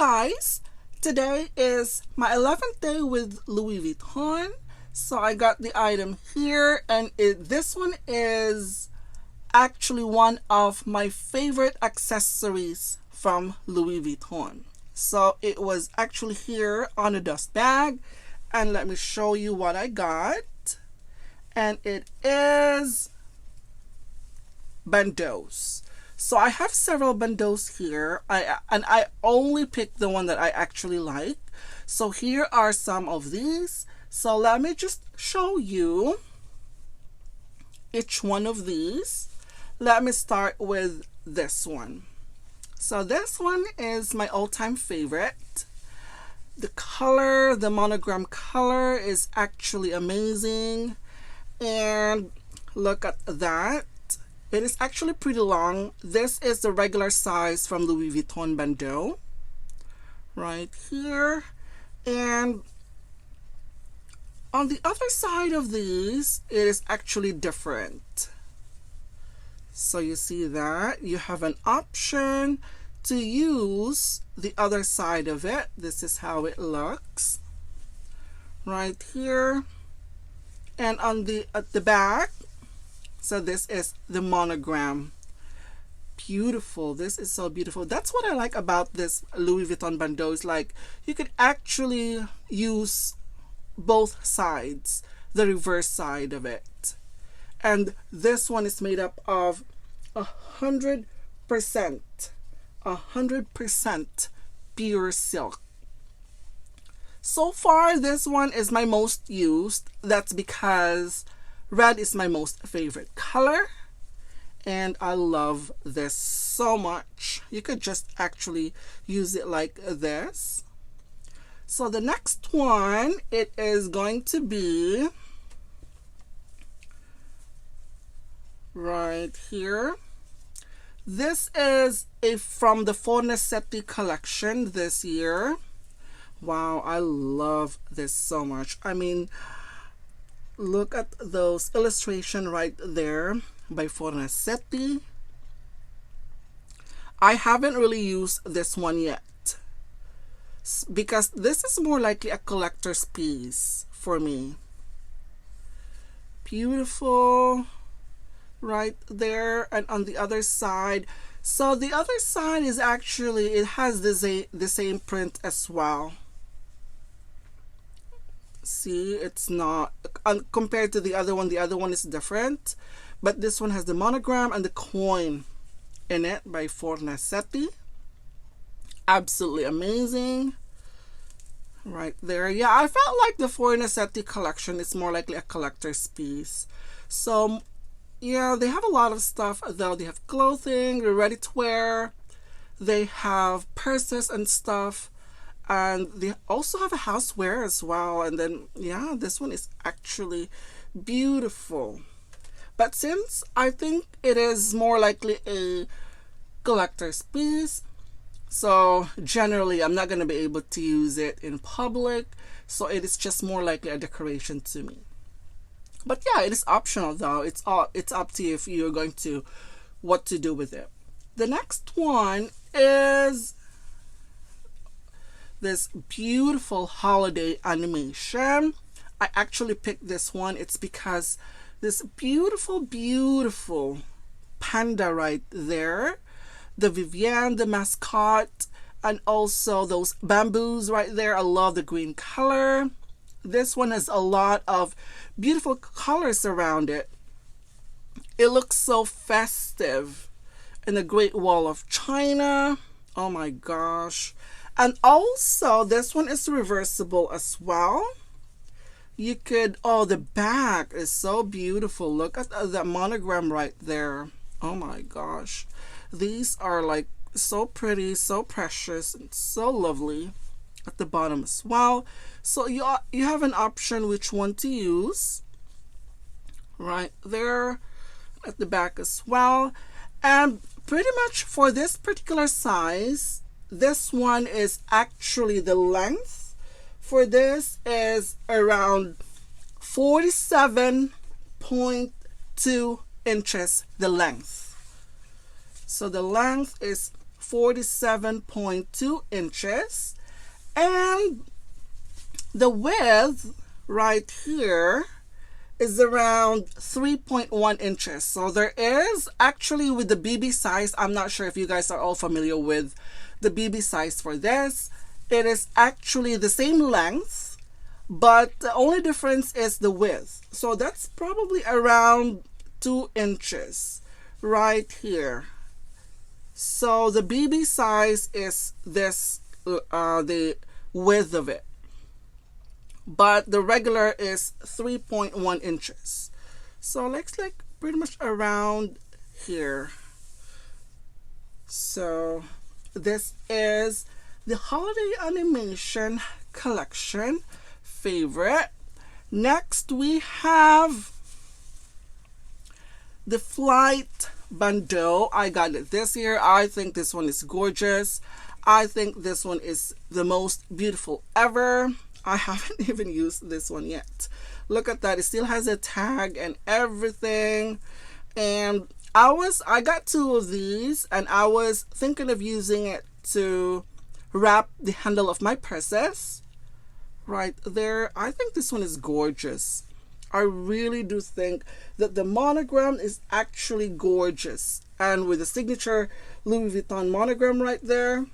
guys, today is my 11th day with Louis Vuitton. So I got the item here, and this one is actually one of my favorite accessories from Louis Vuitton. So it was actually here on a dust bag, and let me show you what I got. And it is Bandeaus. So I have several Bandeaus here, I only picked the one that I actually like. So here are some of these. So let me just show you each one of these. Let me start with this one. So this one is my all-time favorite. The color, the monogram color is actually amazing. And look at that. It is actually pretty long. This is the regular size from Louis Vuitton Bandeau. Right here. And on the other side of these, it is actually different. So you see that you have an option to use the other side of it. This is how it looks right here. And on at the back, so this is the monogram. Beautiful. This is so beautiful. That's what I like about this Louis Vuitton Bandeau. Is like you could actually use both sides, the reverse side of it. And this one is made up of 100% pure silk. So far, this one is my most used. That's because red is my most favorite color. And I love this so much. You could just actually use it like this. So the next one, it is going to be right here. This is from the Fornasetti collection this year. Wow, I love this so much. I mean, look at those illustrations right there by Fornasetti. I haven't really used this one yet because this is more likely a collector's piece for me. Beautiful right there. And on the other side, so the other side is actually, it has the same print as well. See, it's not compared to the other one is different, but this one has the monogram and the coin in it by Fornasetti. Absolutely amazing right there. Yeah, I felt like the Fornasetti collection is more likely a collector's piece. So yeah, they have a lot of stuff though. They have clothing, they're ready to wear, they have purses and stuff. And they also have a houseware as well. And then, yeah, this one is actually beautiful. But since I think it is more likely a collector's piece, so generally I'm not going to be able to use it in public. So it is just more likely a decoration to me. But yeah, it is optional though. It's up to you if you're going to, what to do with it. The next one is this beautiful holiday animation. I actually picked this one. It's because this beautiful panda right there, the Vivienne, the mascot, and also those bamboos right there. I love the green color. This one has a lot of beautiful colors around it. It looks so festive. And the Great Wall of China. Oh my gosh. And also, this one is reversible as well. You could, oh, the back is so beautiful. Look at the monogram right there. Oh my gosh. These are like so pretty, so precious, and so lovely at the bottom as well. So you have an option which one to use. Right there at the back as well. And pretty much for this particular size, this one is actually the length for this is around 47.2 inches, the length. So the length is 47.2 inches, and the width right here is around 3.1 inches. So there is actually, with the BB size, I'm not sure if you guys are all familiar with the BB size for this. It is actually the same length, but the only difference is the width. So that's probably around 2 inches right here. So the BB size is this, the width of it, but the regular is 3.1 inches. So looks like pretty much around here. So this is the holiday animation collection favorite. Next we have the Flight Bandeau. I got it this year. I think this one is gorgeous. I think this one is the most beautiful ever. I haven't even used this one yet. Look at that. It still has a tag and everything. And I got 2 of these, and I was thinking of using it to wrap the handle of my purses right there. I think this one is gorgeous. I really do think that the monogram is actually gorgeous, and with the signature Louis Vuitton monogram right there,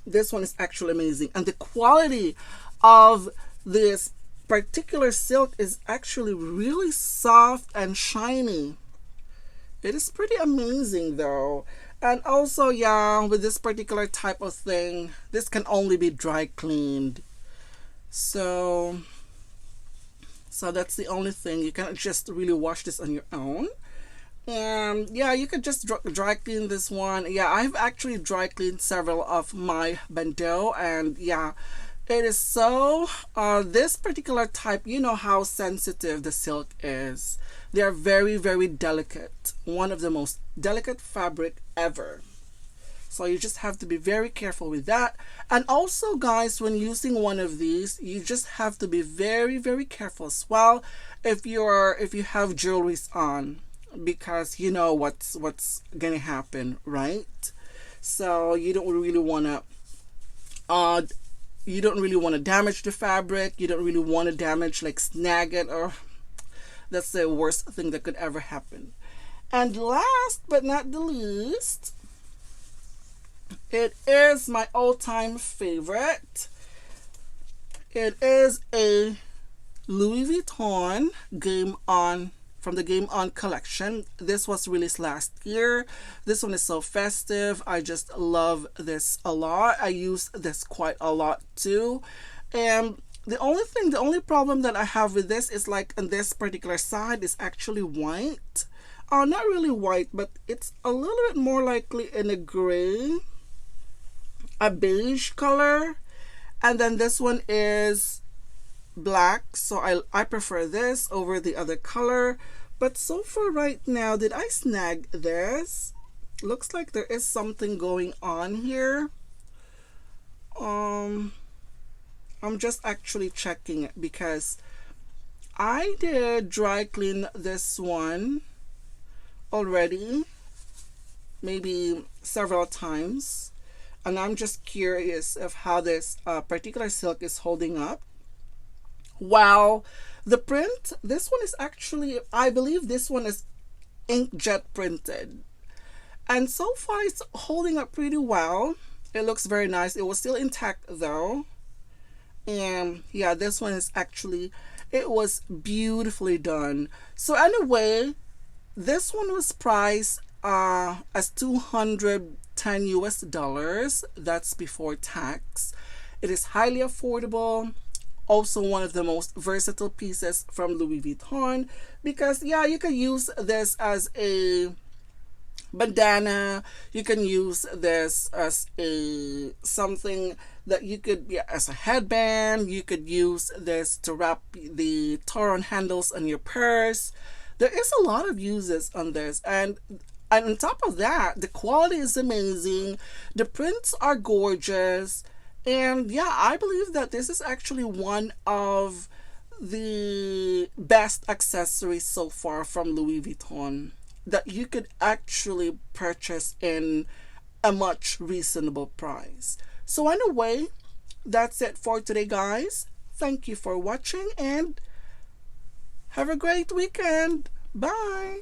this one is actually amazing. And the quality of this particular silk is actually really soft and shiny. It is pretty amazing though. And also, yeah, with this particular type of thing, this can only be dry cleaned. So that's the only thing. You cannot just really wash this on your own. And yeah, you could just dry clean this one. Yeah, I've actually dry cleaned several of my Bandeau, and yeah, it is so, this particular type, you know how sensitive the silk is. They are very, very delicate. One of the most delicate fabric ever. So you just have to be very careful with that. And also, guys, when using one of these, you just have to be very, very careful as well if you have jewelries on, because you know what's gonna happen, right? So you don't really want to damage the fabric. You don't really want to damage, like, snag it, or that's the worst thing that could ever happen. And last but not the least, it is my all-time favorite. It is a Louis Vuitton Game On, from the Game On collection. This was released last year. This one is so festive. I just love this a lot. I use this quite a lot too. And the only problem that I have with this is, like, on this particular side is actually white. Not really white, but it's a little bit more likely in a gray, a beige color. And then this one is black, so I prefer this over the other color. But so far right now, did I snag this? Looks like there is something going on here. I'm just actually checking it, because I did dry clean this one already, maybe several times, and I'm just curious of how this particular silk is holding up. Wow, the print, this one is actually, I believe this one is inkjet printed, and so far it's holding up pretty well. It looks very nice. It was still intact though. And yeah, this one is actually, it was beautifully done. So anyway, this one was priced as $210 US. That's before tax. It is highly affordable. Also one of the most versatile pieces from Louis Vuitton, because yeah, you can use this as a bandana. You can use this as a something that you could, yeah, as a headband. You could use this to wrap the Toron handles on your purse. There is a lot of uses on this, and on top of that, the quality is amazing. The prints are gorgeous, and yeah, I believe that this is actually one of the best accessories so far from Louis Vuitton that you could actually purchase in a much reasonable price. So anyway, that's it for today, guys. Thank you for watching and have a great weekend. Bye.